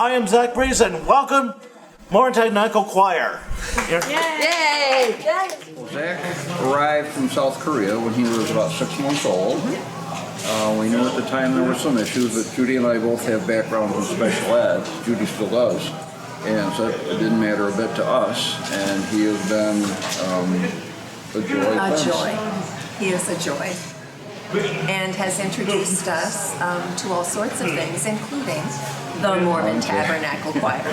I am Zak Breese, and welcome, Tabernacle Choir. Yay! Zak arrived from South Korea when he was about 6 months old. We knew at the time there were some issues, but Judy and I both have backgrounds in special ed. Judy still does. And so it didn't matter a bit to us, and he has been a joy. A joy. He is a joy. And has introduced us to all sorts of things, including the Mormon Tabernacle Choir.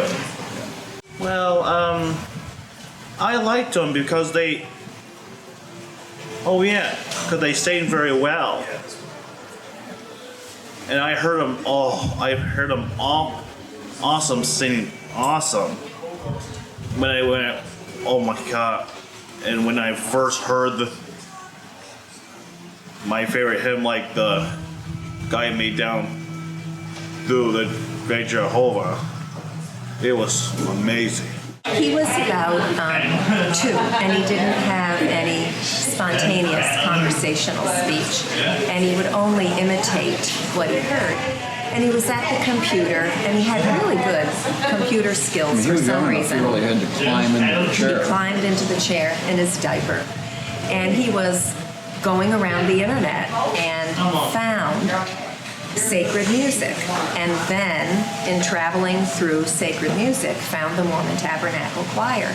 Well, I liked them because they sang very well. And I heard them all awesome singing, awesome. When I went, oh my God. And when I first heard my favorite hymn, like the Guide Me Down Through the Great Jehovah, it was amazing. He was about 2, and he didn't have any spontaneous conversational speech, and he would only imitate what he heard. And he was at the computer, and he had really good computer skills for some reason. He really had to climb into the chair. He climbed into the chair in his diaper, and he was going around the internet and found sacred music, and then in traveling through sacred music found the Mormon Tabernacle Choir.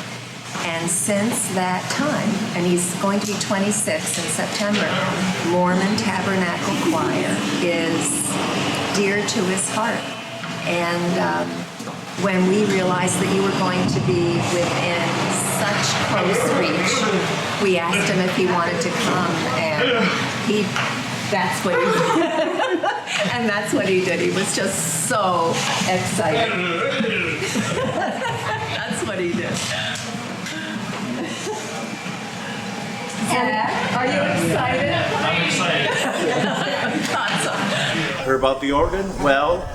And since that time, and he's going to be 26 in September, Mormon Tabernacle Choir is dear to his heart. And when we realized that you were going to be within such close reach, we asked him if he wanted to come, and that's what he did. And that's what he did. He was just so excited. That's what he did. Zak, are you excited? I'm excited. Awesome. Heard about the organ? Well,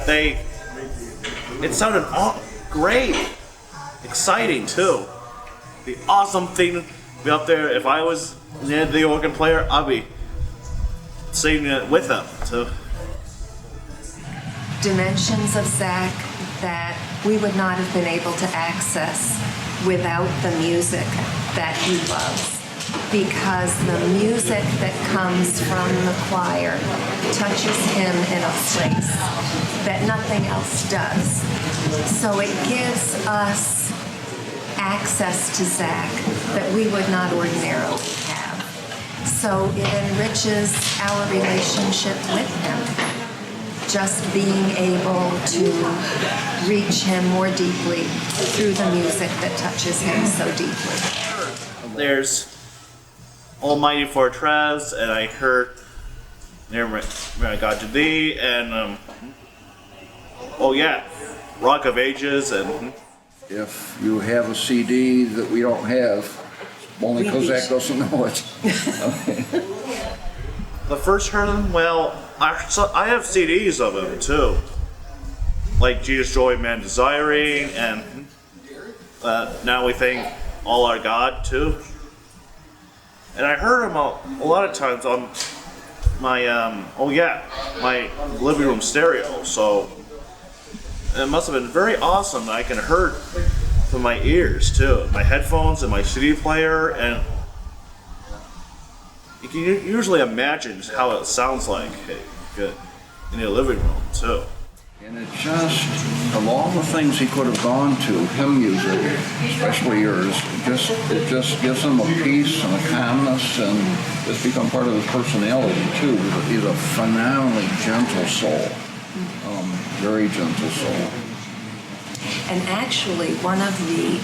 it sounded great, exciting too. The awesome thing to be up there. If I was the organ player, I'd be singing it with them too. Dimensions of Zak that we would not have been able to access without the music that he loves. Because the music that comes from the choir touches him in a place that nothing else does. So it gives us access to Zak that we would not ordinarily have. So it enriches our relationship with him. Just being able to reach him more deeply through the music that touches him so deeply. There's Almighty Fortress, and I heard Near I Got to Thee, and Rock of Ages, and If you have a CD that we don't have, only because Zak doesn't know it. the first heard them. Well, I have CDs of them too, like Jesus, Joy, Man Desiring, and Now We Thank All Our God too. And I heard them a lot of times on my my living room stereo. So it must have been very awesome that I can hear from my ears too, my headphones and my CD player, and you can usually imagine how it sounds like in your living room too. And it just, of all the things he could have gone to, hymn music, especially yours, it just gives him a peace and a calmness, and it's become part of his personality too. He's a phenomenally gentle soul, very gentle soul. And actually, one of the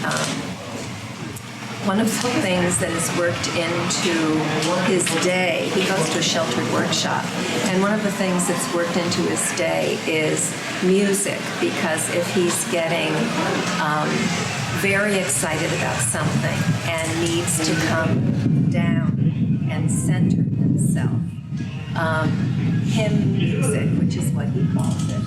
things that has worked into his day, he goes to a sheltered workshop, and one of the things that's worked into his day is music, because if he's getting very excited about something and needs to come down and center himself, hymn music, which is what he calls it,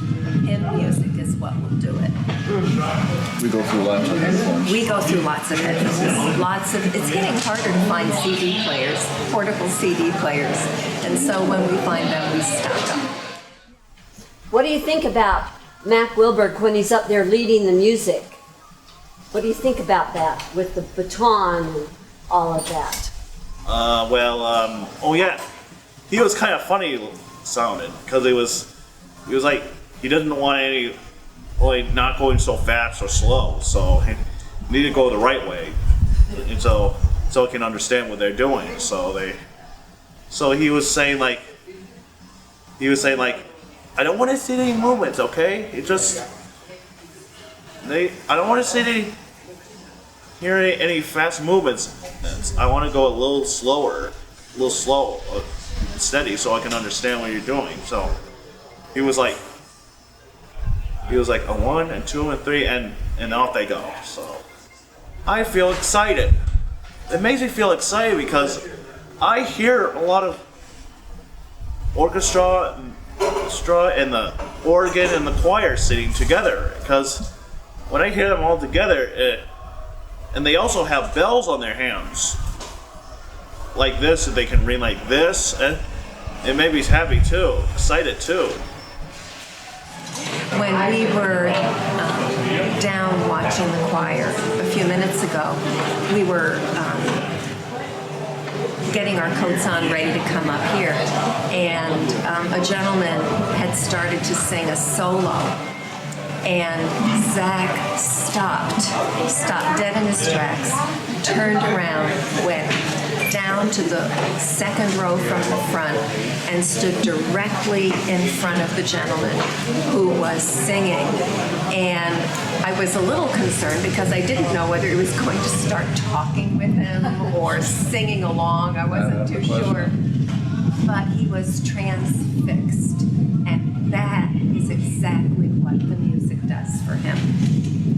hymn music is what will do it. We go through lots of headphones. We go through lots of headphones. It's getting harder to find CD players, portable CD players, and so when we find them, we stock them. What do you think about Mac Wilberg when he's up there leading the music. What do you think about that with the baton and all of that? Oh yeah, he was kind of funny sounding because he was like he didn't want any, like not going so fast or slow, so he needed to go the right way, and so he can understand what they're doing. So he was saying like, I don't want to see any movements, okay? I don't want to see any fast movements. I want to go a little slower, steady, so I can understand what you're doing. So he was like a 1 and 2 and 3 and off they go. So I feel excited. It makes me feel excited because I hear a lot of orchestra and the organ and the choir sitting together, because when I hear them all together, and they also have bells on their hands like this, and they can ring like this, and it made me happy too, excited too. When we were down watching the choir a few minutes ago, we were getting our coats on, ready to come up here, and a gentleman had started to sing a solo, and Zak stopped dead in his tracks, turned around, went down to the second row from the front, and stood directly in front of the gentleman who was singing. And I was a little concerned because I didn't know whether he was going to start talking with him or singing along. I wasn't too sure. But he was transfixed, and that is exactly what the music does for him.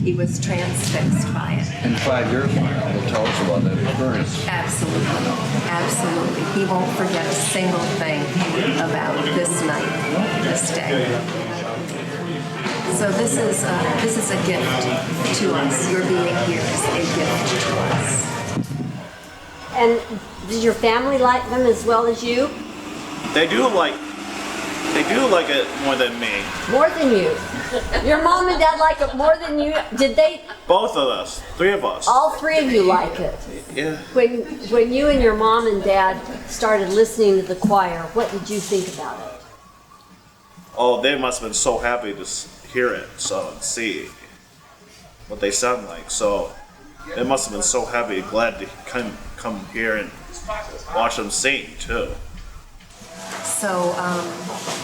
He was transfixed by it. In 5 years from now, he'll tell us about that experience. Absolutely. Absolutely. He won't forget a single thing about this night, this day. So this is a gift to us. Your being here is a gift to us. And does your family like them as well as you? They do like it more than me. More than you. Your mom and dad like it more than you. Did they? Both of us, 3 of us. All 3 of you like it. Yeah. When you and your mom and dad started listening to the choir, what did you think about it? Oh, they must have been so happy to hear it, and see what they sound like. So they must have been so happy, glad to come here and watch them sing too. So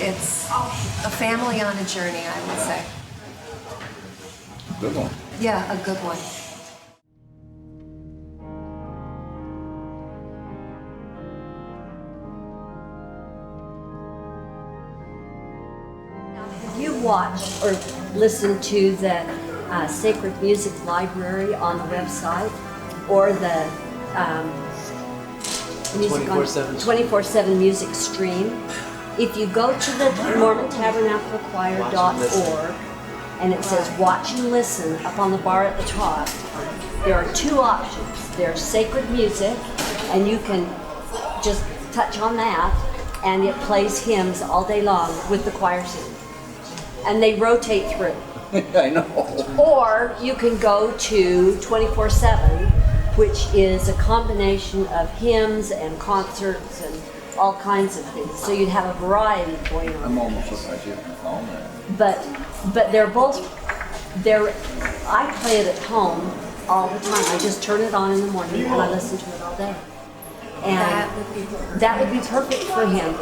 it's a family on a journey, I would say. Good one. Yeah, a good one. Have you watched or listened to the Sacred Music Library on the website or the 24/7 music stream? If you go to the MormonTabernacleChoir.org and it says watch and listen up on the bar at the top, there are 2 options. There's sacred music, and you can just touch on that and it plays hymns all day long with the choir singing. And they rotate through. I know. Or you can go to 24/7, which is a combination of hymns and concerts and all kinds of things. So you'd have a variety going on. I'm almost surprised you haven't found that. But they're both, I play it at home all the time. I just turn it on in the morning and I listen to it all day. And that would be perfect for him.